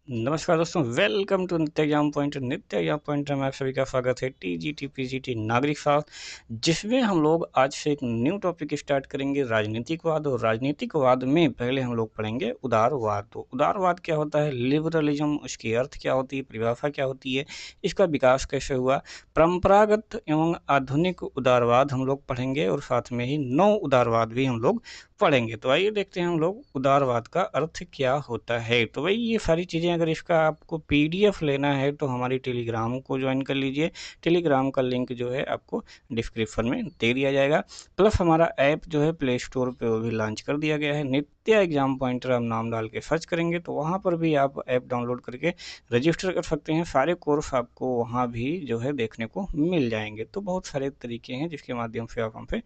नमस्कार दोस्तों, welcome to नित्य एग्जाम पॉइंटर। नित्य एग्जाम पॉइंटर में आप सभी का स्वागत है। टीजीटी पीजीटी नागरिक शास्त्र, जिसमें हम लोग आज से एक न्यू टॉपिक स्टार्ट करेंगे, राजनीतिकवाद। और राजनीतिकवाद में पहले हम लोग पढ़ेंगे उदारवाद। तो उदारवाद क्या होता है, लिबरलिज्म, उसकी अर्थ क्या होती है, परिभाषा क्या होती है, इसका विकास कैसे हुआ, परंपरागत एवं आधुनिक उदारवाद हम लोग पढ़ेंगे, और साथ में ही नौ उदारवाद भी हम लोग पढ़ेंगे। तो आइए देखते हैं हम लोग उदारवाद का अर्थ क्या होता है। तो भाई ये सारी चीज़ें, अगर इसका आपको पीडीएफ लेना है तो हमारी टेलीग्राम को ज्वाइन कर लीजिए। टेलीग्राम का लिंक जो है आपको डिस्क्रिप्शन में दे दिया जाएगा। प्लस हमारा ऐप जो है प्ले स्टोर पे वो भी लॉन्च कर दिया गया है, नित्य एग्जाम पॉइंटर। आप नाम डाल के सर्च करेंगे तो वहाँ पर भी आप ऐप डाउनलोड करके रजिस्टर कर सकते हैं। सारे कोर्स आपको वहाँ भी जो है देखने को मिल जाएंगे। तो बहुत सारे तरीके हैं जिसके माध्यम से आप हमसे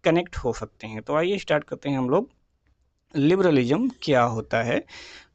कनेक्ट हो सकते हैं। तो आइए स्टार्ट करते हैं हम लोग। लिबरलिज्म क्या होता है।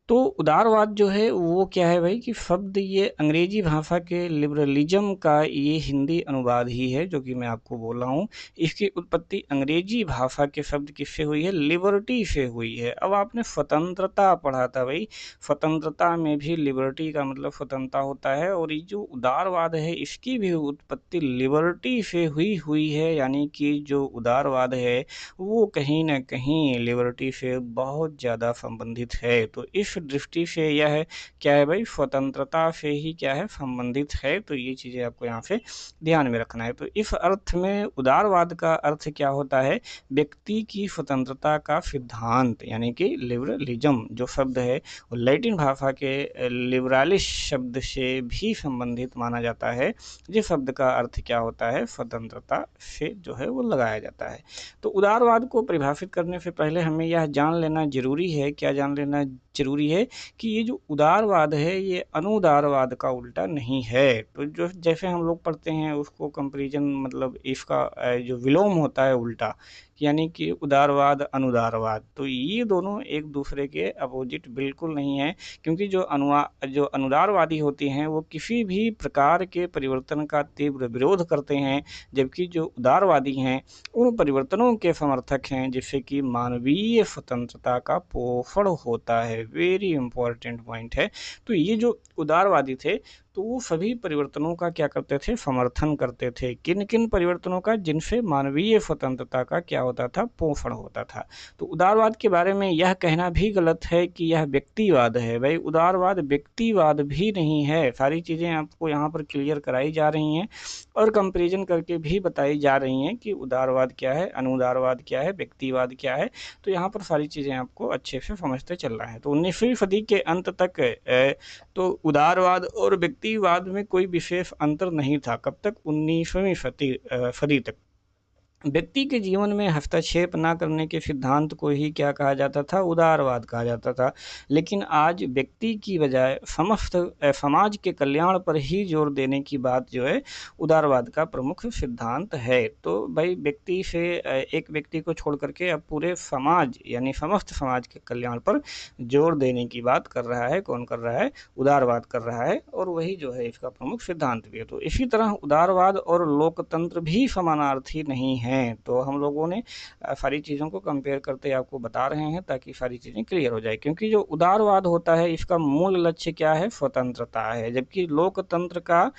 तो उदारवाद जो है वो क्या है भाई, कि शब्द ये अंग्रेजी भाषा के लिबरलिज्म का ये हिंदी अनुवाद ही है, जो कि मैं आपको बोल रहा हूँ। इसकी उत्पत्ति अंग्रेजी भाषा के शब्द किससे हुई है, लिबर्टी से हुई है। अब आपने स्वतंत्रता पढ़ा था भाई, स्वतंत्रता में भी लिबर्टी का मतलब स्वतंत्रता होता है। और ये जो उदारवाद है इसकी भी उत्पत्ति लिबर्टी से हुई है, यानी कि जो उदारवाद है वो कहीं न कहीं लिबर्टी से बहुत ज़्यादा संबंधित है। तो इस दृष्टि से यह क्या है भाई, स्वतंत्रता से ही क्या है, संबंधित है। तो ये चीज़ें आपको यहाँ से ध्यान में रखना है। तो इस अर्थ में उदारवाद का अर्थ क्या होता है, व्यक्ति की स्वतंत्रता का सिद्धांत, यानी कि लिबरलिज्म जो शब्द है वो लैटिन भाषा के लिबरालिस शब्द से भी संबंधित माना जाता है, जिस शब्द का अर्थ क्या होता है, स्वतंत्रता से जो है वो लगाया जाता है। तो उदारवाद को परिभाषित करने से पहले हमें यह जान लेना जरूरी है, क्या जान लेना जरूरी है, कि ये जो उदारवाद है ये अनुदारवाद का उल्टा नहीं है। तो जो जैसे हम लोग पढ़ते हैं उसको कंपैरिजन, मतलब इसका जो विलोम होता है उल्टा, यानी कि उदारवाद अनुदारवाद, तो ये दोनों एक दूसरे के अपोजिट बिल्कुल नहीं है। क्योंकि जो अनुदारवादी होते हैं वो किसी भी प्रकार के परिवर्तन का तीव्र विरोध करते हैं, जबकि जो उदारवादी हैं उन परिवर्तनों के समर्थक हैं जिससे कि मानवीय स्वतंत्रता का पोषण होता है। वेरी इंपॉर्टेंट पॉइंट है। तो ये जो उदारवादी थे तो वो सभी परिवर्तनों का क्या करते थे, समर्थन करते थे। किन किन परिवर्तनों का, जिनसे मानवीय स्वतंत्रता का क्या होता था, पोषण होता था। तो उदारवाद के बारे में यह कहना भी गलत है कि यह व्यक्तिवाद है। भाई उदारवाद व्यक्तिवाद भी नहीं है। सारी चीज़ें आपको यहाँ पर क्लियर कराई जा रही हैं और कंपैरिजन करके भी बताई जा रही हैं कि उदारवाद क्या है, अनुदारवाद क्या है, व्यक्तिवाद क्या है। तो यहाँ पर सारी चीज़ें आपको अच्छे से समझते चलना है। तो 19वीं सदी के अंत तक तो उदारवाद और व्यक्तिवाद में कोई विशेष अंतर नहीं था। कब तक, 19वीं सदी तक व्यक्ति के जीवन में हस्तक्षेप न करने के सिद्धांत को ही क्या कहा जाता था, उदारवाद कहा जाता था। लेकिन आज व्यक्ति की बजाय समस्त समाज के कल्याण पर ही जोर देने की बात जो है उदारवाद का प्रमुख सिद्धांत है। तो भाई व्यक्ति से एक व्यक्ति को छोड़ करके अब पूरे समाज यानी समस्त समाज के कल्याण पर जोर देने की बात कर रहा है। कौन कर रहा है, उदारवाद कर रहा है, और वही जो है इसका प्रमुख सिद्धांत भी है। तो इसी तरह उदारवाद और लोकतंत्र भी समानार्थी नहीं है। तो हम लोगों ने सारी चीज़ों को कंपेयर करते आपको बता रहे हैं ताकि सारी चीज़ें क्लियर हो जाए। क्योंकि जो उदारवाद होता है इसका मूल लक्ष्य क्या है, स्वतंत्रता है, जबकि लोकतंत्र का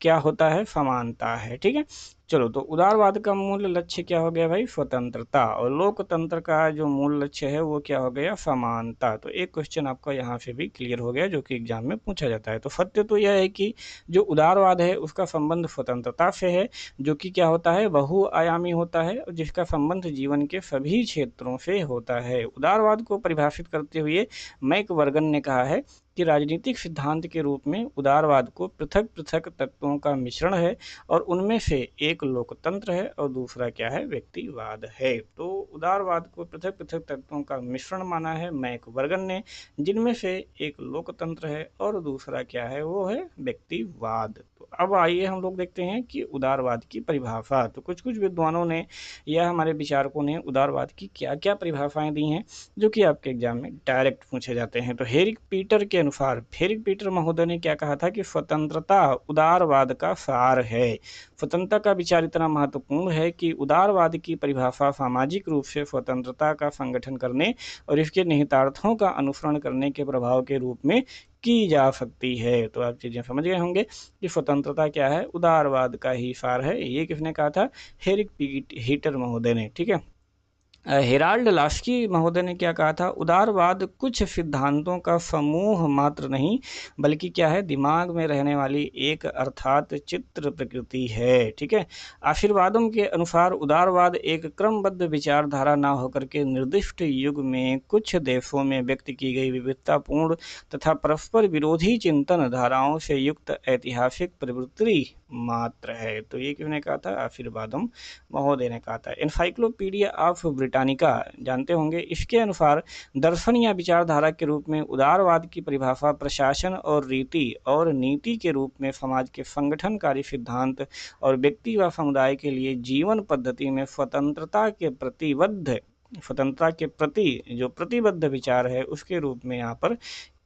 क्या होता है, समानता है। ठीक है, चलो। तो उदारवाद का मूल लक्ष्य क्या हो गया भाई, स्वतंत्रता, और लोकतंत्र का जो मूल लक्ष्य है वो क्या हो गया, समानता। तो एक क्वेश्चन आपका यहाँ से भी क्लियर हो गया जो कि एग्जाम में पूछा जाता है। तो सत्य तो यह है कि जो उदारवाद है उसका संबंध स्वतंत्रता से है, जो कि क्या होता है, बहुआयामी होता है, और जिसका संबंध जीवन के सभी क्षेत्रों से होता है। उदारवाद को परिभाषित करते हुए मैकवर्गन ने कहा है कि राजनीतिक सिद्धांत के रूप में उदारवाद को पृथक पृथक तत्वों का मिश्रण है, और उनमें से एक लोकतंत्र है और दूसरा क्या है, व्यक्तिवाद है। तो उदारवाद को पृथक पृथक तत्वों का मिश्रण माना है मैकवर्गन ने, जिनमें से एक लोकतंत्र है और दूसरा क्या है, वो है व्यक्तिवाद। तो अब आइए हम लोग देखते हैं कि उदारवाद की परिभाषा। तो कुछ कुछ विद्वानों ने या हमारे विचारकों ने उदारवाद की क्या क्या परिभाषाएं दी हैं, जो कि आपके एग्जाम में डायरेक्ट पूछे जाते हैं। तो हेरिक पीटर के अनुसार, हेरिक पीटर महोदय ने क्या कहा था कि स्वतंत्रता उदारवाद का सार है। स्वतंत्रता का विचार इतना महत्वपूर्ण है कि उदारवाद की परिभाषा सामाजिक रूप से स्वतंत्रता का संगठन करने और इसके निहितार्थों का अनुसरण करने के प्रभाव के रूप में की जा सकती है। तो आप चीज़ें समझ गए होंगे कि स्वतंत्रता क्या है, उदारवाद का ही सार है। ये किसने कहा था, हेरिक पीट हीटर महोदय ने, ठीक है। हेराल्ड लास्की महोदय ने क्या कहा था, उदारवाद कुछ सिद्धांतों का समूह मात्र नहीं बल्कि क्या है, दिमाग में रहने वाली एक अर्थात चित्र प्रकृति है, ठीक है। आशीर्वादों के अनुसार उदारवाद एक क्रमबद्ध विचारधारा ना होकर के निर्दिष्ट युग में कुछ देशों में व्यक्त की गई विविधतापूर्ण तथा परस्पर विरोधी चिंतन धाराओं से युक्त ऐतिहासिक प्रवृत्ति मात्र है। तो ये किसने कहा था, आशीर्वादम महोदय ने कहा था। एनसाइक्लोपीडिया ऑफ ब्रिटानिका जानते होंगे, इसके अनुसार दर्शन या विचारधारा के रूप में उदारवाद की परिभाषा प्रशासन और रीति और नीति के रूप में समाज के संगठनकारी सिद्धांत और व्यक्ति व समुदाय के लिए जीवन पद्धति में स्वतंत्रता के प्रति जो प्रतिबद्ध विचार है उसके रूप में यहाँ पर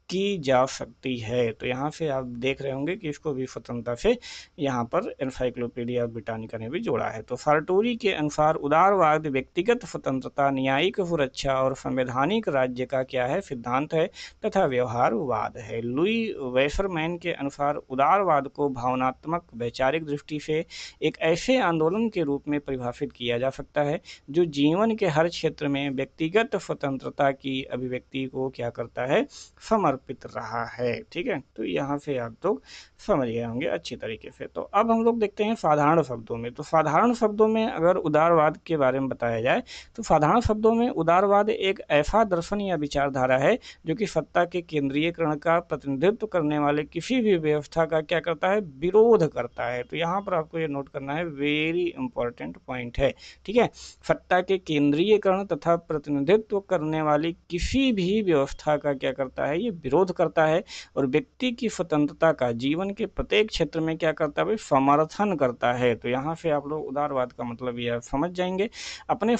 की जा सकती है। तो यहाँ से आप देख रहे होंगे कि इसको भी स्वतंत्रता से यहाँ पर एनसाइक्लोपीडिया ब्रिटानिका ने भी जोड़ा है। तो सार्टोरी के अनुसार उदारवाद व्यक्तिगत स्वतंत्रता, न्यायिक सुरक्षा और संवैधानिक राज्य का क्या है, सिद्धांत है तथा व्यवहारवाद है। लुई वेसरमैन के अनुसार उदारवाद को भावनात्मक वैचारिक दृष्टि से एक ऐसे आंदोलन के रूप में परिभाषित किया जा सकता है जो जीवन के हर क्षेत्र में व्यक्तिगत स्वतंत्रता की अभिव्यक्ति को क्या करता है, समर्पित रहा है, ठीक है। तो यहाँ से आप लोग समझ गए होंगे अच्छी तरीके से। तो अब हम लोग देखते हैं साधारण शब्दों में। तो साधारण शब्दों में अगर उदारवाद के बारे में बताया जाए तो साधारण शब्दों में उदारवाद एक ऐसा दर्शन या विचारधारा है जो कि सत्ता के केंद्रीयकरण का प्रतिनिधित्व करने वाले किसी भी व्यवस्था का क्या करता है, विरोध करता है। तो यहाँ पर आपको ये नोट करना है, वेरी इंपॉर्टेंट पॉइंट है, ठीक है। सत्ता के केंद्रीयकरण तथा प्रतिनिधित्व करने वाली किसी भी व्यवस्था का क्या करता है, ये विरोध करता है और व्यक्ति की स्वतंत्रता का जीवन के प्रत्येक क्षेत्र में क्या करता है, समर्थन करता है। तो यहाँ से आप लोग उदारवाद का मतलब यह समझ जाएंगे। अपने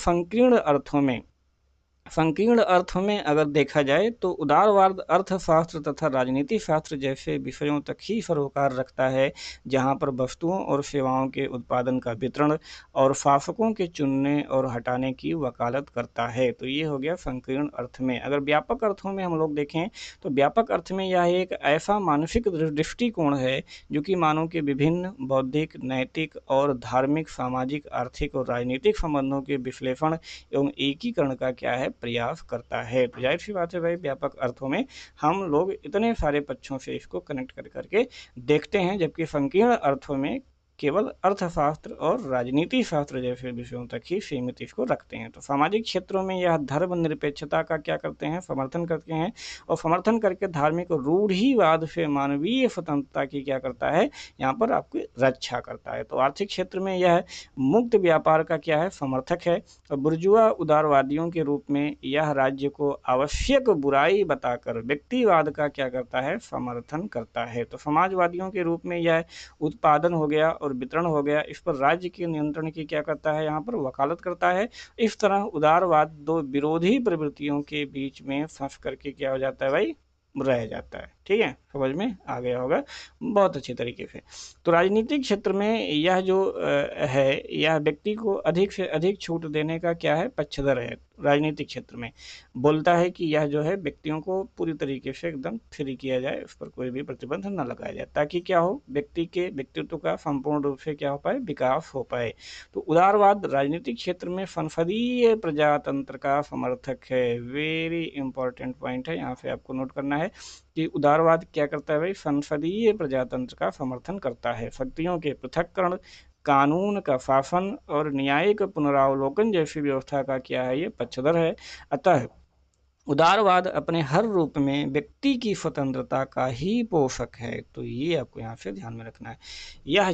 संकीर्ण अर्थ में अगर देखा जाए तो उदारवाद अर्थशास्त्र तथा राजनीति शास्त्र जैसे विषयों तक ही सरोकार रखता है, जहां पर वस्तुओं और सेवाओं के उत्पादन का वितरण और शासकों के चुनने और हटाने की वकालत करता है। तो ये हो गया संकीर्ण अर्थ में। अगर व्यापक अर्थों में हम लोग देखें तो व्यापक अर्थ में यह एक ऐसा मानसिक दृष्टिकोण है जो कि मानव के विभिन्न बौद्धिक, नैतिक और धार्मिक, सामाजिक, आर्थिक और राजनीतिक संबंधों के विश्लेषण एवं एकीकरण का क्या है, प्रयास करता है। तो जाहिर सी बात है भाई, व्यापक अर्थों में हम लोग इतने सारे पक्षों से इसको कनेक्ट कर करके देखते हैं, जबकि संकीर्ण अर्थों में केवल अर्थशास्त्र और राजनीति शास्त्र जैसे विषयों तक ही सीमित इसको रखते हैं। तो सामाजिक क्षेत्रों में यह धर्मनिरपेक्षता का क्या करते हैं, समर्थन करते हैं और समर्थन करके धार्मिक रूढ़िवाद से मानवीय स्वतंत्रता की क्या करता है, यहाँ पर आपकी रक्षा करता है। तो आर्थिक क्षेत्र में यह मुक्त व्यापार का क्या है, समर्थक है और बुर्जुआ उदारवादियों के रूप में यह राज्य को आवश्यक बुराई बताकर व्यक्तिवाद का क्या करता है, समर्थन करता है। तो समाजवादियों के रूप में यह उत्पादन हो गया और वितरण हो गया, इस पर राज्य के नियंत्रण की क्या करता है, यहाँ पर वकालत करता है। इस तरह उदारवाद दो विरोधी प्रवृत्तियों के बीच में फंस करके क्या हो जाता है भाई, रह जाता है, ठीक है। समझ में आ गया होगा बहुत अच्छी तरीके से। तो राजनीतिक क्षेत्र में यह जो है, यह व्यक्ति को अधिक से अधिक छूट देने का क्या है, पक्षधर है। राजनीतिक क्षेत्र में बोलता है कि यह जो है व्यक्तियों को पूरी तरीके से एकदम फ्री किया जाए, उस पर कोई भी प्रतिबंध न लगाया जाए, ताकि क्या हो, व्यक्ति के व्यक्तित्व का संपूर्ण रूप से क्या हो पाए, विकास हो पाए। तो उदारवाद राजनीतिक क्षेत्र में संसदीय प्रजातंत्र का समर्थक है। वेरी इंपॉर्टेंट पॉइंट है, यहाँ से आपको नोट करना है कि उदारवाद क्या करता है भाई, संसदीय प्रजातंत्र का समर्थन करता है। शक्तियों के पृथक्करण, कानून का शासन और न्यायिक पुनरावलोकन जैसी व्यवस्था का क्या है, ये पक्षधर है। अतः उदारवाद अपने हर रूप में व्यक्ति की स्वतंत्रता का ही पोषक है। तो ये आपको यहाँ से ध्यान में रखना है। यह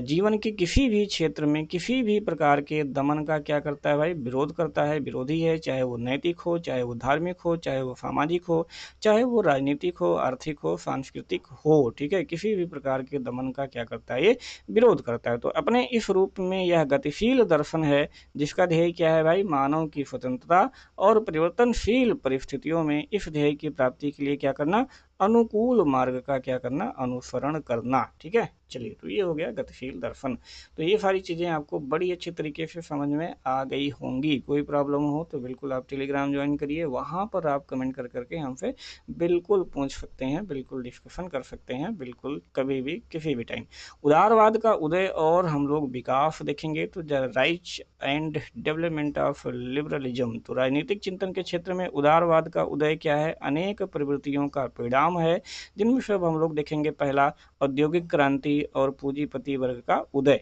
जीवन के किसी भी क्षेत्र में किसी भी प्रकार के दमन का क्या करता है भाई, विरोध करता है, विरोधी है, चाहे वो नैतिक हो, चाहे वो धार्मिक हो, चाहे वो सामाजिक हो, चाहे वो राजनीतिक हो, आर्थिक हो, सांस्कृतिक हो, ठीक है। किसी भी प्रकार के दमन का क्या करता है, ये विरोध करता है। तो अपने इस रूप में यह गतिशील दर्शन है जिसका ध्येय क्या है भाई, मानव की स्वतंत्रता और परिवर्तनशील परिस्थितियों में इस ध्येय की प्राप्ति के लिए क्या करना, अनुकूल मार्ग का क्या करना, अनुसरण करना। ठीक है, चलिए, तो ये हो गया गतिशील दर्शन। तो ये सारी चीज़ें आपको बड़ी अच्छी तरीके से समझ में आ गई होंगी। कोई प्रॉब्लम हो तो बिल्कुल आप टेलीग्राम ज्वाइन करिए, वहाँ पर आप कमेंट कर करके हमसे बिल्कुल पूछ सकते हैं, बिल्कुल डिस्कशन कर सकते हैं, बिल्कुल कभी भी किसी भी टाइम। उदारवाद का उदय और हम लोग विकास देखेंगे, तो the rise and development of liberalism. तो राजनीतिक चिंतन के क्षेत्र में उदारवाद का उदय क्या है, अनेक प्रवृत्तियों का परिणाम है, जिनमें से अब हम लोग देखेंगे पहला औद्योगिक क्रांति और पूंजीपति वर्ग का उदय।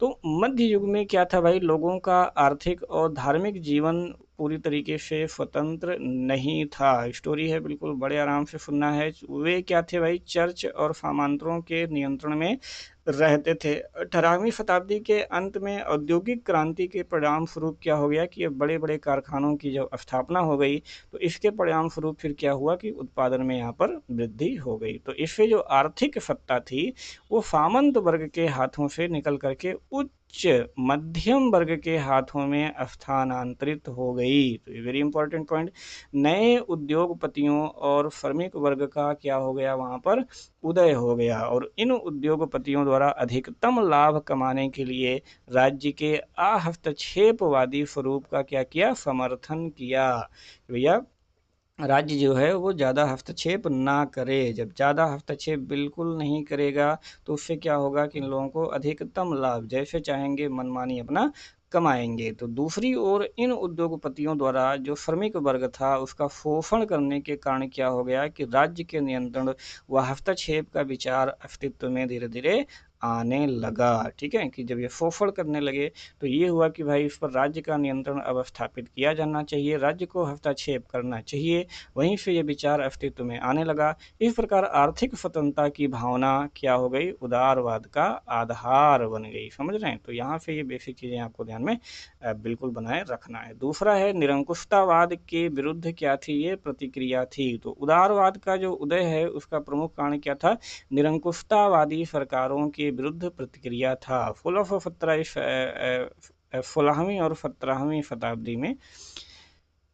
तो मध्य युग में क्या था भाई, लोगों का आर्थिक और धार्मिक जीवन पूरी तरीके से स्वतंत्र नहीं था। स्टोरी है, बिल्कुल बड़े आराम से सुनना है। वे क्या थे भाई, चर्च और सामंतों के नियंत्रण में रहते थे। 18वीं शताब्दी के अंत में औद्योगिक क्रांति के परिणाम स्वरूप क्या हो गया कि बड़े बड़े कारखानों की जब स्थापना हो गई, तो इसके परिणाम स्वरूप फिर क्या हुआ कि उत्पादन में यहाँ पर वृद्धि हो गई। तो इससे जो आर्थिक सत्ता थी वो सामंत वर्ग के हाथों से निकल करके उच्च मध्यम वर्ग के हाथों में स्थानांतरित हो गई। तो ये वेरी इंपॉर्टेंट पॉइंट। नए उद्योगपतियों और श्रमिक वर्ग का क्या हो गया, वहाँ पर उदय हो गया, और इन उद्योगपतियों द्वारा अधिकतम लाभ कमाने के लिए राज्य के अहस्तक्षेपवादी स्वरूप का क्या किया, समर्थन किया। भैया राज्य जो है वो ज़्यादा हस्तक्षेप ना करे। जब ज़्यादा हस्तक्षेप बिल्कुल नहीं करेगा तो उससे क्या होगा कि इन लोगों को अधिकतम लाभ जैसे चाहेंगे मनमानी अपना कमाएंगे। तो दूसरी ओर इन उद्योगपतियों द्वारा जो श्रमिक वर्ग था उसका शोषण करने के कारण क्या हो गया कि राज्य के नियंत्रण व हस्तक्षेप का विचार अस्तित्व में धीरे धीरे आने लगा। ठीक है, कि जब ये शोषण करने लगे तो ये हुआ कि भाई इस पर राज्य का नियंत्रण अब स्थापित किया जाना चाहिए, राज्य को हस्तक्षेप करना चाहिए। वहीं से ये विचार अस्तित्व में आने लगा। इस प्रकार आर्थिक स्वतंत्रता की भावना क्या हो गई, उदारवाद का आधार बन गई। समझ रहे हैं, तो यहाँ से ये बेसिक चीज़ें आपको ध्यान में बिल्कुल बनाए रखना है। दूसरा है निरंकुशतावाद के विरुद्ध क्या थी, ये प्रतिक्रिया थी। तो उदारवाद का जो उदय है उसका प्रमुख कारण क्या था, निरंकुशतावादी सरकारों के विरुद्ध प्रतिक्रिया था। 16वीं और 17वीं शताब्दी में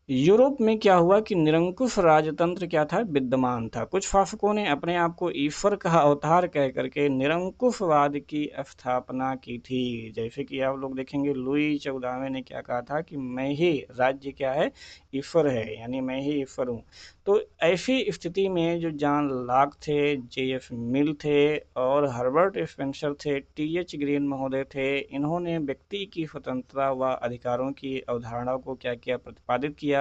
यूरोप में क्या हुआ कि निरंकुश राजतंत्र क्या था, विद्यमान था। कुछ शासकों ने अपने आप को ईश्वर का अवतार कह करके निरंकुशवाद की स्थापना की थी। जैसे कि आप लोग देखेंगे लुई 14वें ने क्या कहा था कि मैं ही राज्य क्या है, ईश्वर है, यानी मैं ही ईश्वर हूँ। तो ऐसी स्थिति में जो जॉन लॉक थे, जे.एफ. मिल थे और हर्बर्ट स्पेंसर थे, टी.एच. ग्रीन महोदय थे, इन्होंने व्यक्ति की स्वतंत्रता व अधिकारों की अवधारणा को क्या किया, प्रतिपादित किया,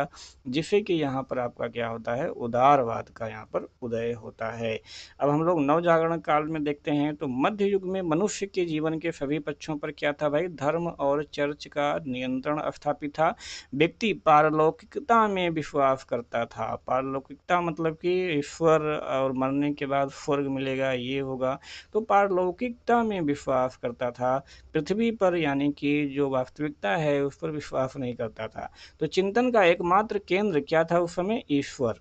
जिससे कि यहाँ पर आपका क्या होता है, उदारवाद का यहाँ पर उदय होता है। अब हम लोग नवजागरण काल में देखते हैं तो मध्य युग में मनुष्य के जीवन के सभी पक्षों पर क्या था भाई, धर्म और चर्च का नियंत्रण स्थापित था। व्यक्ति पारलौकिकता में विश्वास करता था। पारलौकिकता मतलब कि ईश्वर और मरने के बाद स्वर्ग मिलेगा, ये होगा। तो पारलौकिकता में विश्वास करता था। पृथ्वी पर यानी कि जो वास्तविकता है उस पर विश्वास नहीं करता था। तो चिंतन का एकमात्र केंद्र क्या था उस समय, ईश्वर।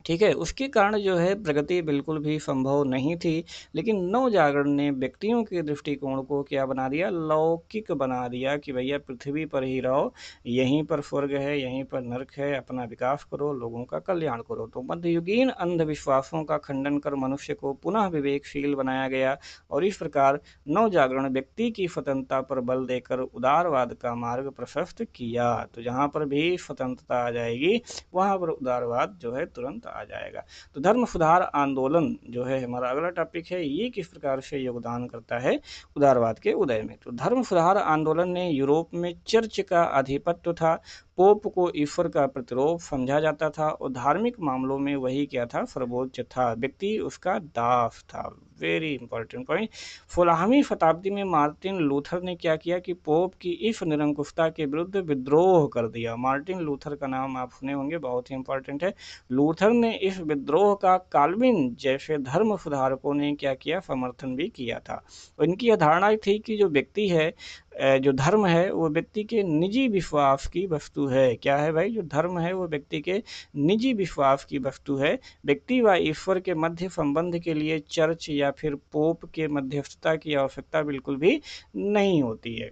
ठीक है, उसके कारण जो है प्रगति बिल्कुल भी संभव नहीं थी। लेकिन नवजागरण ने व्यक्तियों के दृष्टिकोण को क्या बना दिया, लौकिक बना दिया कि भैया पृथ्वी पर ही रहो, यहीं पर स्वर्ग है, यहीं पर नरक है, अपना विकास करो, लोगों का कल्याण करो। तो मध्ययुगीन अंधविश्वासों का खंडन कर मनुष्य को पुनः विवेकशील बनाया गया, और इस प्रकार नवजागरण व्यक्ति की स्वतंत्रता पर बल देकर उदारवाद का मार्ग प्रशस्त किया। तो जहाँ पर भी स्वतंत्रता आ जाएगी वहाँ पर उदारवाद जो है तुरंत आ जाएगा। तो धर्म सुधार आंदोलन जो है हमारा अगला टॉपिक है, ये किस प्रकार से योगदान करता है उदारवाद के उदय में। तो धर्म सुधार आंदोलन ने यूरोप में चर्च का आधिपत्य था, पोप को ईश्वर का प्रतिरूप समझा जाता था, और धार्मिक मामलों में वही क्या था, सर्वोच्च था, व्यक्ति उसका दास था। Very important point. 16वीं शताब्दी में मार्टिन लूथर ने क्या किया कि पोप की इस निरंकुशता के विरुद्ध विद्रोह कर दिया। मार्टिन लूथर का नाम आप सुने होंगे, बहुत ही इंपॉर्टेंट है। लूथर ने इस विद्रोह का काल्विन जैसे धर्म सुधारकों ने क्या किया, समर्थन भी किया था। इनकी धारणा थी कि जो व्यक्ति है, जो धर्म है वो व्यक्ति के निजी विश्वास की वस्तु है। क्या है भाई, जो धर्म है वो व्यक्ति के निजी विश्वास की वस्तु है। व्यक्ति व ईश्वर के मध्य संबंध के लिए चर्च या फिर पोप के मध्यस्थता की आवश्यकता बिल्कुल भी नहीं होती है।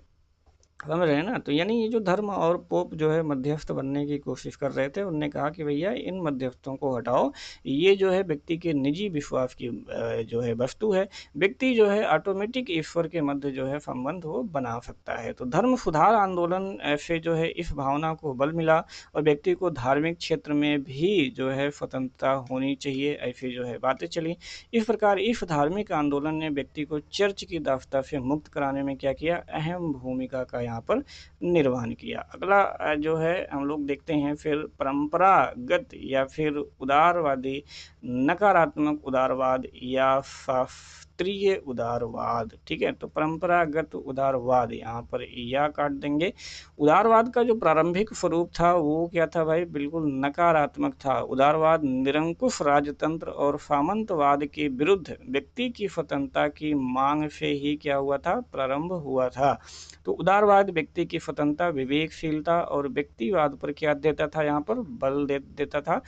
समझ रहे हैं ना? तो यानी ये जो धर्म और पोप जो है मध्यस्थ बनने की कोशिश कर रहे थे, उन्होंने कहा कि भैया इन मध्यस्थों को हटाओ, ये जो है व्यक्ति के निजी विश्वास की जो है वस्तु है। व्यक्ति जो है ऑटोमेटिक ईश्वर के मध्य जो है संबंध वो बना सकता है। तो धर्म सुधार आंदोलन ऐसे जो है इस भावना को बल मिला और व्यक्ति को धार्मिक क्षेत्र में भी जो है स्वतंत्रता होनी चाहिए, ऐसी जो है बातें चली। इस प्रकार इस धार्मिक आंदोलन ने व्यक्ति को चर्च की दासता से मुक्त कराने में क्या किया, अहम भूमिका का यहाँ पर निर्वहन किया। अगला जो है हम लोग देखते हैं फिर परंपरागत या फिर उदारवादी, नकारात्मक उदारवाद या शास्त्रीय उदारवाद। ठीक है, तो परंपरागत उदारवाद यहाँ पर या काट देंगे। उदारवाद का जो प्रारंभिक स्वरूप था वो क्या था भाई, बिल्कुल नकारात्मक था। उदारवाद निरंकुश राजतंत्र और सामंतवाद के विरुद्ध व्यक्ति की स्वतंत्रता की मांग से ही क्या हुआ था, प्रारंभ हुआ था। तो उदारवाद व्यक्ति की स्वतंत्रता, विवेकशीलता और व्यक्तिवाद पर क्या देता था, यहाँ पर बल देता था।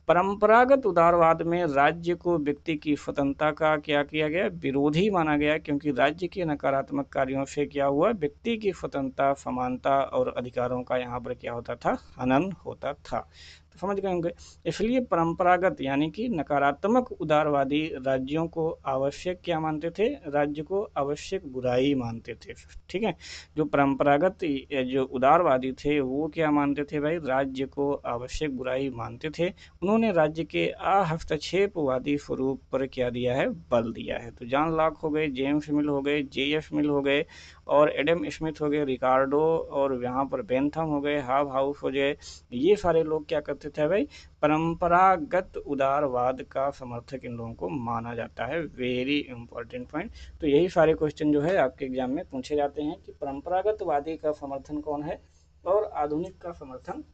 परंपरागत उदारवाद में राज्य को व्यक्ति की स्वतंत्रता का क्या किया गया, विरोधी माना गया, क्योंकि राज्य के नकारात्मक कार्यों से क्या हुआ, व्यक्ति की स्वतंत्रता, समानता और अधिकारों का यहाँ पर क्या होता था, हनन होता था। तो समझ गए होंगे। इसलिए परंपरागत यानी कि नकारात्मक उदारवादी राज्यों को आवश्यक क्या मानते थे, राज्य को आवश्यक बुराई मानते थे। ठीक है, जो परंपरागत जो उदारवादी थे वो क्या मानते थे भाई, राज्य को आवश्यक बुराई मानते थे। उन्होंने राज्य के हस्तक्षेपवादी स्वरूप पर क्या दिया है, बल दिया है। तो जॉन लॉक हो गए, जेम्स मिल हो गए, जे.एफ. मिल हो गए और एडम स्मिथ हो गए, रिकार्डो और यहाँ पर बेंथम हो गए, हाव हाउस हो गए, ये सारे लोग क्या करते थे भाई, परंपरागत उदारवाद का समर्थक इन लोगों को माना जाता है। Very important point. तो यही सारे क्वेश्चन जो है आपके एग्जाम में पूछे जाते हैं कि परंपरागतवादी का समर्थन कौन है और आधुनिक का समर्थन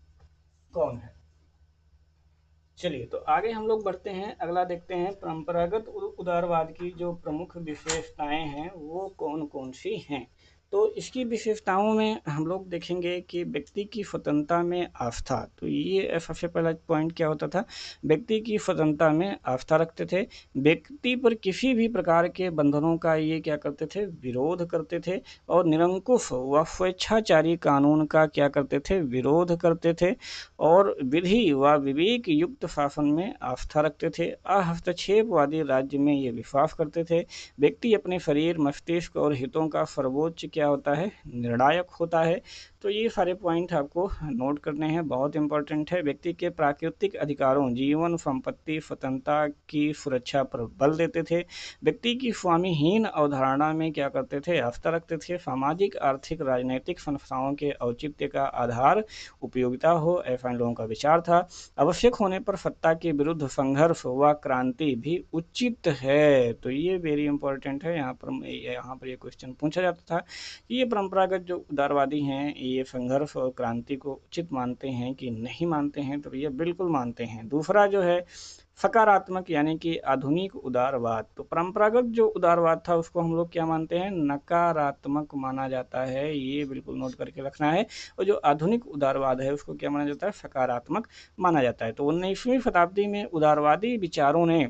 कौन है। चलिए तो आगे हम लोग बढ़ते हैं, अगला देखते हैं परंपरागत उदारवाद की जो प्रमुख विशेषताएं हैं वो कौन कौन सी हैं। तो इसकी विशेषताओं में हम लोग देखेंगे कि व्यक्ति की स्वतंत्रता में आस्था। तो ये सबसे पहला पॉइंट क्या होता था, व्यक्ति की स्वतंत्रता में आस्था रखते थे। व्यक्ति पर किसी भी प्रकार के बंधनों का ये क्या करते थे, विरोध करते थे और निरंकुश व स्वेच्छाचारी कानून का क्या करते थे, विरोध करते थे और विधि व विवेक युक्त शासन में आस्था रखते थे। हस्तक्षेपवादी राज्य में ये विश्वास करते थे। व्यक्ति अपने शरीर, मस्तिष्क और हितों का सर्वोच्च क्या होता है, निर्णायक होता है। तो ये सारे पॉइंट आपको नोट करने हैं, बहुत इंपॉर्टेंट है। व्यक्ति के प्राकृतिक अधिकारों, जीवन, संपत्ति, स्वतंत्रता की सुरक्षा पर बल देते थे। व्यक्ति की स्वामीहीन अवधारणा में क्या करते थे, आस्था रखते थे। सामाजिक, आर्थिक, राजनीतिक संस्थाओं के औचित्य का आधार उपयोगिता हो, ऐसा इन लोगों का विचार था। आवश्यक होने पर सत्ता के विरुद्ध संघर्ष व क्रांति भी उचित है। तो ये वेरी इंपॉर्टेंट है, यहाँ पर ये क्वेश्चन पूछा जाता था। ये परंपरागत जो उदारवादी हैं ये संघर्ष और क्रांति को उचित मानते हैं कि नहीं मानते हैं, तो ये बिल्कुल मानते हैं। दूसरा जो है सकारात्मक यानी कि आधुनिक उदारवाद। तो परंपरागत जो उदारवाद था उसको हम लोग क्या मानते हैं, नकारात्मक माना जाता है, ये बिल्कुल नोट करके रखना है। और जो आधुनिक उदारवाद है उसको क्या माना जाता है, सकारात्मक माना जाता है। तो 19वीं शताब्दी में उदारवादी विचारों ने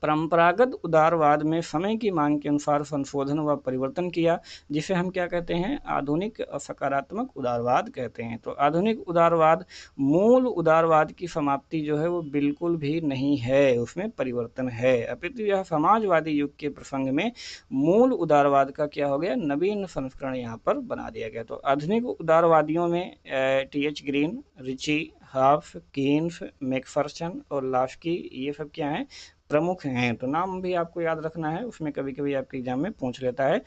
परंपरागत उदारवाद में समय की मांग के अनुसार संशोधन व परिवर्तन किया, जिसे हम क्या कहते हैं, आधुनिक सकारात्मक उदारवाद कहते हैं। तो आधुनिक उदारवाद मूल उदारवाद की समाप्ति जो है वो बिल्कुल भी नहीं है, उसमें परिवर्तन है, अपितु यह समाजवादी युग के प्रसंग में मूल उदारवाद का क्या हो गया, नवीन संस्करण यहाँ पर बना दिया गया। तो आधुनिक उदारवादियों में टी.एच. ग्रीन, रिची, हाफ, कीन्स, मैकफर्सन और लास्की, ये सब क्या हैं, प्रमुख हैं। तो नाम भी आपको याद रखना है, उसमें कभी कभी आपके एग्जाम में पूछ लेता है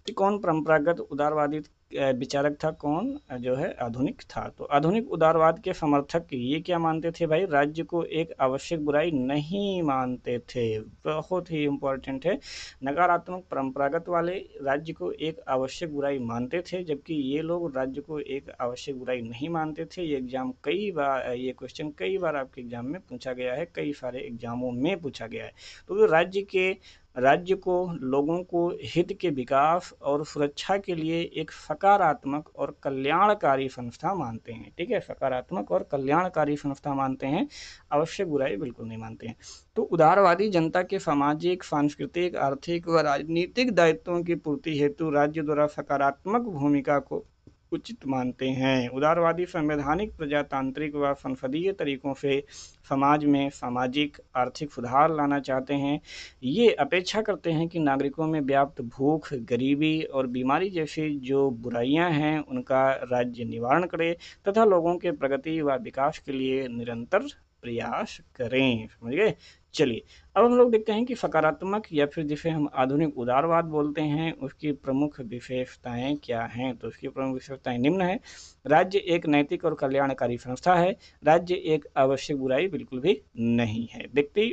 कि कौन परंपरागत उदारवादी विचारक था, कौन जो है आधुनिक था। तो आधुनिक उदारवाद के समर्थक ये क्या मानते थे भाई, राज्य को एक आवश्यक बुराई नहीं मानते थे, बहुत ही इंपॉर्टेंट है। नकारात्मक परंपरागत वाले राज्य को एक आवश्यक बुराई मानते थे, जबकि ये लोग राज्य को एक आवश्यक बुराई नहीं मानते थे। ये एग्जाम कई बार, ये क्वेश्चन कई बार आपके एग्जाम में पूछा गया है, कई सारे एग्जामों में पूछा गया है। तो राज्य को लोगों को हित के विकास और सुरक्षा के लिए एक सकारात्मक और कल्याणकारी संस्था मानते हैं। ठीक है, सकारात्मक और कल्याणकारी संस्था मानते हैं, आवश्यक बुराई बिल्कुल नहीं मानते हैं। तो उदारवादी जनता के सामाजिक, सांस्कृतिक, आर्थिक व राजनीतिक दायित्वों की पूर्ति हेतु राज्य द्वारा सकारात्मक भूमिका को उचित मानते हैं। उदारवादी संवैधानिक, प्रजातांत्रिक व संसदीय तरीकों से समाज में सामाजिक आर्थिक सुधार लाना चाहते हैं। ये अपेक्षा करते हैं कि नागरिकों में व्याप्त भूख, गरीबी और बीमारी जैसी जो बुराइयां हैं उनका राज्य निवारण करे तथा लोगों के प्रगति व विकास के लिए निरंतर प्रयास करें। समझ गए? चलिए, अब हम लोग देखते हैं कि सकारात्मक या फिर जिसे हम आधुनिक उदारवाद बोलते हैं उसकी प्रमुख विशेषताएं क्या हैं। तो उसकी प्रमुख विशेषताएं निम्न है। राज्य एक नैतिक और कल्याणकारी संस्था है। राज्य एक आवश्यक बुराई बिल्कुल भी नहीं है। व्यक्ति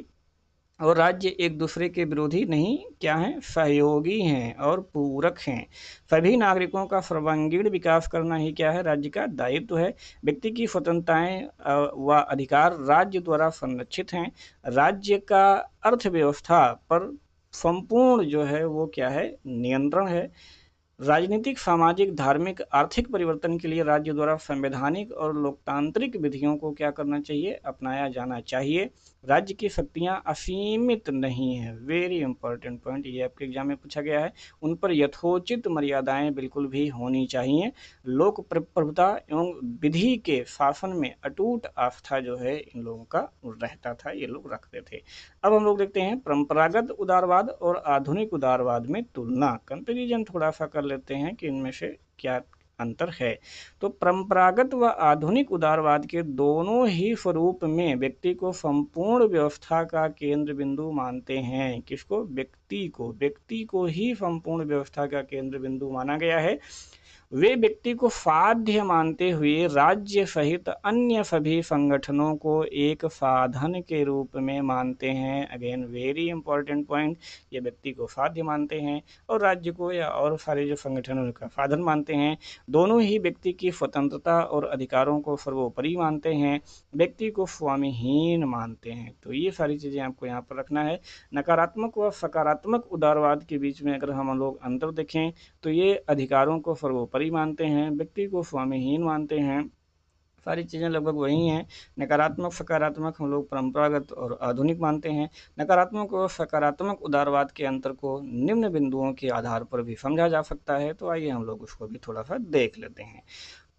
और राज्य एक दूसरे के विरोधी नहीं, क्या हैं, सहयोगी हैं और पूरक हैं। सभी नागरिकों का सर्वांगीण विकास करना ही क्या है, राज्य का दायित्व है। व्यक्ति की स्वतंत्रताएं व अधिकार राज्य द्वारा संरक्षित हैं। राज्य का अर्थव्यवस्था पर संपूर्ण जो है वो क्या है, नियंत्रण है। राजनीतिक, सामाजिक, धार्मिक, आर्थिक परिवर्तन के लिए राज्य द्वारा संवैधानिक और लोकतांत्रिक विधियों को क्या करना चाहिए, अपनाया जाना चाहिए। राज्य की शक्तियां असीमित नहीं है। वेरी इंपॉर्टेंट पॉइंट, ये आपके एग्जाम में पूछा गया है। उन पर यथोचित मर्यादाएं बिल्कुल भी होनी चाहिए। लोक प्रभुता एवं विधि के शासन में अटूट आस्था जो है इन लोगों का रहता था, ये लोग रखते थे। अब हम लोग देखते हैं परंपरागत उदारवाद और आधुनिक उदारवाद में तुलना, कंपेरिजन थोड़ा सा कर लेते हैं कि इनमें से क्या अंतर है। तो परंपरागत व आधुनिक उदारवाद के दोनों ही स्वरूप में व्यक्ति को संपूर्ण व्यवस्था का केंद्र बिंदु मानते हैं। किसको? व्यक्ति को ही संपूर्ण व्यवस्था का केंद्र बिंदु माना गया है। वे व्यक्ति को साध्य मानते हुए राज्य सहित अन्य सभी संगठनों को एक साधन के रूप में मानते हैं। अगेन वेरी इंपॉर्टेंट पॉइंट, ये व्यक्ति को साध्य मानते हैं और राज्य को या और सारे जो संगठन उनका साधन मानते हैं। दोनों ही व्यक्ति की स्वतंत्रता और अधिकारों को सर्वोपरि मानते हैं। व्यक्ति को स्वामीहीन मानते हैं। तो ये सारी चीज़ें आपको यहाँ पर रखना है। नकारात्मक व सकारात्मक उदारवाद के बीच में अगर हम लोग अंतर देखें तो ये अधिकारों को सर्वोपरि मानते हैं, व्यक्ति को स्वामीहीन मानते हैं। सारी चीज़ें लगभग वही हैं। नकारात्मक सकारात्मक हम लोग परंपरागत और आधुनिक मानते हैं। नकारात्मक और सकारात्मक उदारवाद के अंतर को निम्न बिंदुओं के आधार पर भी समझा जा सकता है। तो आइए हम लोग उसको भी थोड़ा सा देख लेते हैं।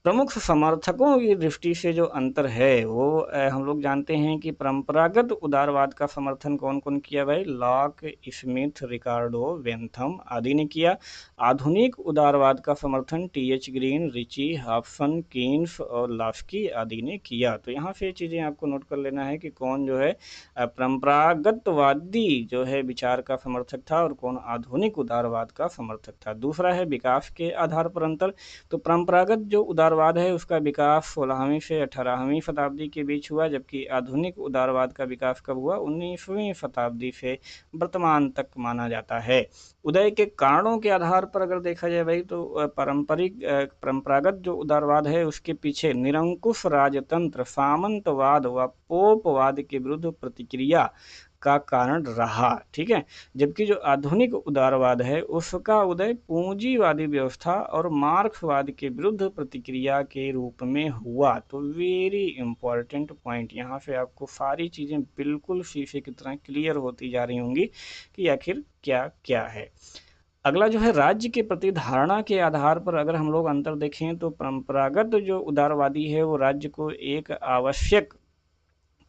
प्रमुख समर्थकों की दृष्टि से जो अंतर है वो हम लोग जानते हैं कि परंपरागत उदारवाद का समर्थन कौन कौन किया भाई, लॉक, स्मिथ, रिकार्डो, बेंथम आदि ने किया। आधुनिक उदारवाद का समर्थन T H. Green, Ritchie, Hobson, Keynes और लास्की आदि ने किया। तो यहाँ से चीज़ें आपको नोट कर लेना है कि कौन जो है परंपरागतवादी जो है विचार का समर्थक था और कौन आधुनिक उदारवाद का समर्थक था। दूसरा है विकास के आधार पर अंतर। तो परंपरागत जो उदारवाद है उसका विकास 16वीं से 18वीं शताब्दी के बीच हुआ, जबकि आधुनिक उदारवाद का विकास कब हुआ, 19वीं शताब्दी से वर्तमान तक माना जाता है। उदय के कारणों के आधार पर अगर देखा जाए भाई तो परंपरागत जो उदारवाद है उसके पीछे निरंकुश राजतंत्र, सामंतवाद व पोपवाद के विरुद्ध प्रतिक्रिया का कारण रहा। ठीक है, जबकि जो आधुनिक उदारवाद है उसका उदय पूंजीवादी व्यवस्था और मार्क्सवाद के विरुद्ध प्रतिक्रिया के रूप में हुआ। तो वेरी इंपॉर्टेंट पॉइंट, यहाँ से आपको सारी चीज़ें बिल्कुल शीशे की तरह क्लियर होती जा रही होंगी कि आखिर क्या क्या है। अगला जो है राज्य के प्रति धारणा के आधार पर अगर हम लोग अंतर देखें तो परंपरागत जो उदारवादी है वो राज्य को एक आवश्यक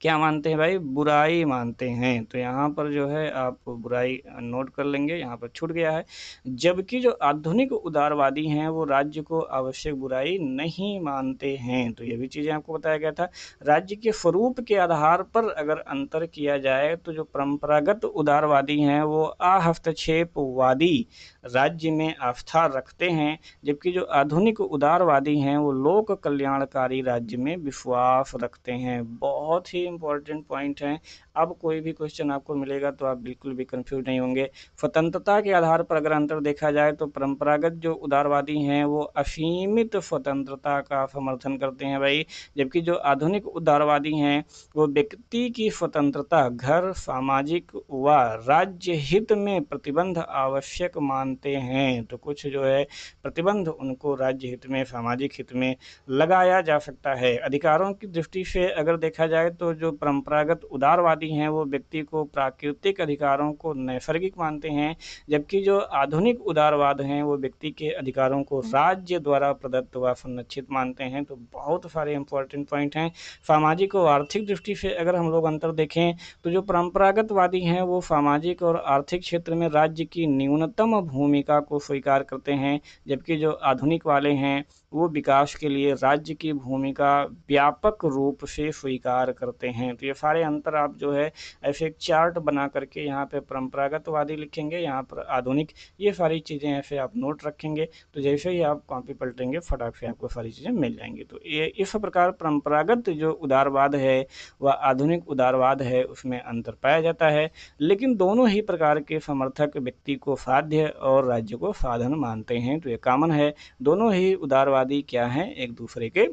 क्या मानते हैं भाई, बुराई मानते हैं। तो यहाँ पर जो है आप बुराई नोट कर लेंगे, यहाँ पर छूट गया है। जबकि जो आधुनिक उदारवादी हैं वो राज्य को आवश्यक बुराई नहीं मानते हैं। तो ये भी चीज़ें आपको बताया गया था। राज्य के स्वरूप के आधार पर अगर अंतर किया जाए तो जो परंपरागत उदारवादी हैं वो अहस्तक्षेपवादी राज्य में आस्था रखते हैं, जबकि जो आधुनिक उदारवादी हैं वो लोक कल्याणकारी राज्य में विश्वास रखते हैं। बहुत ही इंपॉर्टेंट पॉइंट है। अब कोई भी क्वेश्चन आपको मिलेगा तो आप बिल्कुल भी कंफ्यूज नहीं होंगे। स्वतंत्रता के आधार पर अगर अंतर देखा जाए तो परंपरागत जो उदारवादी हैं वो असीमित स्वतंत्रता का समर्थन करते हैं भाई, जबकि जो आधुनिक उदारवादी हैं वो व्यक्ति की स्वतंत्रता, घर, सामाजिक व राज्य हित में प्रतिबंध आवश्यक मानते हैं। तो कुछ जो है प्रतिबंध उनको राज्य हित में, सामाजिक हित में लगाया जा सकता है। अधिकारों की दृष्टि से अगर देखा जाए तो जो परंपरागत उदारवादी उदारवादी हैं वो व्यक्ति को प्राकृतिक अधिकारों को नैसर्गिक मानते हैं, जबकि जो आधुनिक उदारवाद हैं वो व्यक्ति के अधिकारों को राज्य द्वारा प्रदत्त व संरक्षित मानते हैं। तो बहुत सारे इंपॉर्टेंट पॉइंट हैं। सामाजिक और आर्थिक दृष्टि से अगर हम लोग अंतर देखें तो जो परंपरागतवादी हैं वो सामाजिक और आर्थिक क्षेत्र में राज्य की न्यूनतम भूमिका को स्वीकार करते हैं, जबकि जो आधुनिक वाले हैं वो विकास के लिए राज्य की भूमिका व्यापक रूप से स्वीकार करते हैं। तो ये सारे अंतर आप जो है ऐसे एक चार्ट बना करके यहाँ पे परंपरागतवादी लिखेंगे, यहाँ पर आधुनिक, ये सारी चीज़ें ऐसे आप नोट रखेंगे तो जैसे ही आप कॉपी पलटेंगे फटाक से आपको सारी चीज़ें मिल जाएंगी। तो ये इस प्रकार परंपरागत जो उदारवाद है व आधुनिक उदारवाद है उसमें अंतर पाया जाता है, लेकिन दोनों ही प्रकार के समर्थक व्यक्ति को साध्य और राज्य को साधन मानते हैं। तो ये कॉमन है, दोनों ही उदारवादी क्या हैं, एक दूसरे के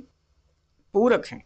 पूरक हैं।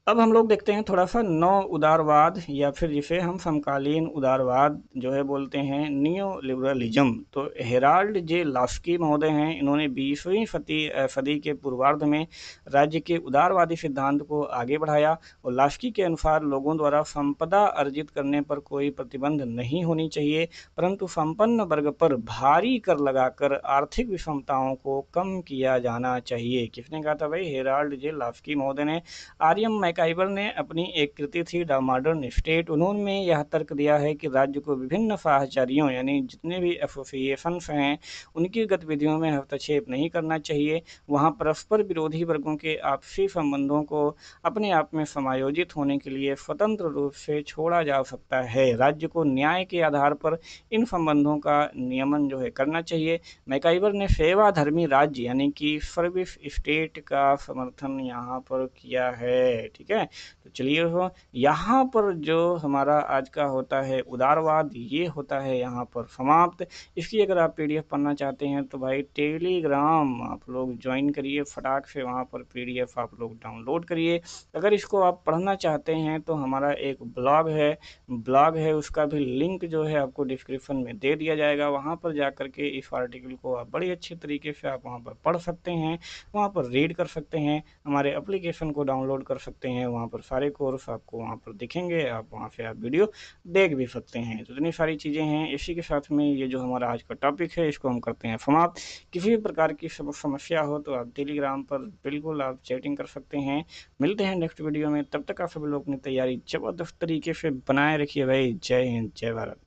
अब हम लोग देखते हैं थोड़ा सा नौ उदारवाद या फिर जिसे हम समकालीन उदारवाद जो है बोलते हैं, नियो लिबरलिज्म। तो हेराल्ड जे लास्की महोदय हैं, इन्होंने 20वीं सदी के पूर्वार्ध में राज्य के उदारवादी सिद्धांत को आगे बढ़ाया और लास्की के अनुसार लोगों द्वारा संपदा अर्जित करने पर कोई प्रतिबंध नहीं होनी चाहिए, परंतु संपन्न वर्ग पर भारी कर लगाकर आर्थिक विषमताओं को कम किया जाना चाहिए। किसने कहा था भाई? हेराल्ड जे लास्की महोदय ने। आर्यम मैकाइवर ने अपनी एक कृति थी द मॉडर्न स्टेट, उन्होंने यह तर्क दिया है कि राज्य को विभिन्न साहचर्यों यानी जितने भी एसोसिएशंस हैं उनकी गतिविधियों में हस्तक्षेप नहीं करना चाहिए। वहाँ परस्पर विरोधी वर्गों के आपसी संबंधों को अपने आप में समायोजित होने के लिए स्वतंत्र रूप से छोड़ा जा सकता है। राज्य को न्याय के आधार पर इन संबंधों का नियमन जो है करना चाहिए। मैकाइवर ने सेवाधर्मी राज्य यानी कि सर्विस स्टेट का समर्थन यहाँ पर किया है। ठीक है, तो चलिए हो यहाँ पर जो हमारा आज का होता है उदारवाद, ये होता है यहाँ पर समाप्त। इसकी अगर आप पीडीएफ पढ़ना चाहते हैं तो भाई टेलीग्राम आप लोग ज्वाइन करिए, फटाक से वहाँ पर पीडीएफ आप लोग डाउनलोड करिए। अगर इसको आप पढ़ना चाहते हैं तो हमारा एक ब्लॉग है उसका भी लिंक जो है आपको डिस्क्रिप्शन में दे दिया जाएगा। वहाँ पर जा कर के इस आर्टिकल को आप बड़ी अच्छी तरीके से आप वहाँ पर पढ़ सकते हैं, वहाँ पर रीड कर सकते हैं, हमारे एप्लीकेशन को डाउनलोड कर सकते हैं। वहाँ पर सारे कोर्स आपको वहाँ पर दिखेंगे, आप वहाँ से आप वीडियो देख भी सकते हैं। तो इतनी सारी चीज़ें हैं। इसी के साथ में ये जो हमारा आज का टॉपिक है इसको हम करते हैं समाप्त। किसी भी प्रकार की समस्या हो तो आप टेलीग्राम पर बिल्कुल आप चैटिंग कर सकते हैं। मिलते हैं नेक्स्ट वीडियो में, तब तक आप सभी लोग अपनी तैयारी ज़बरदस्त तरीके से बनाए रखिए भाई। जय हिंद, जय भारत।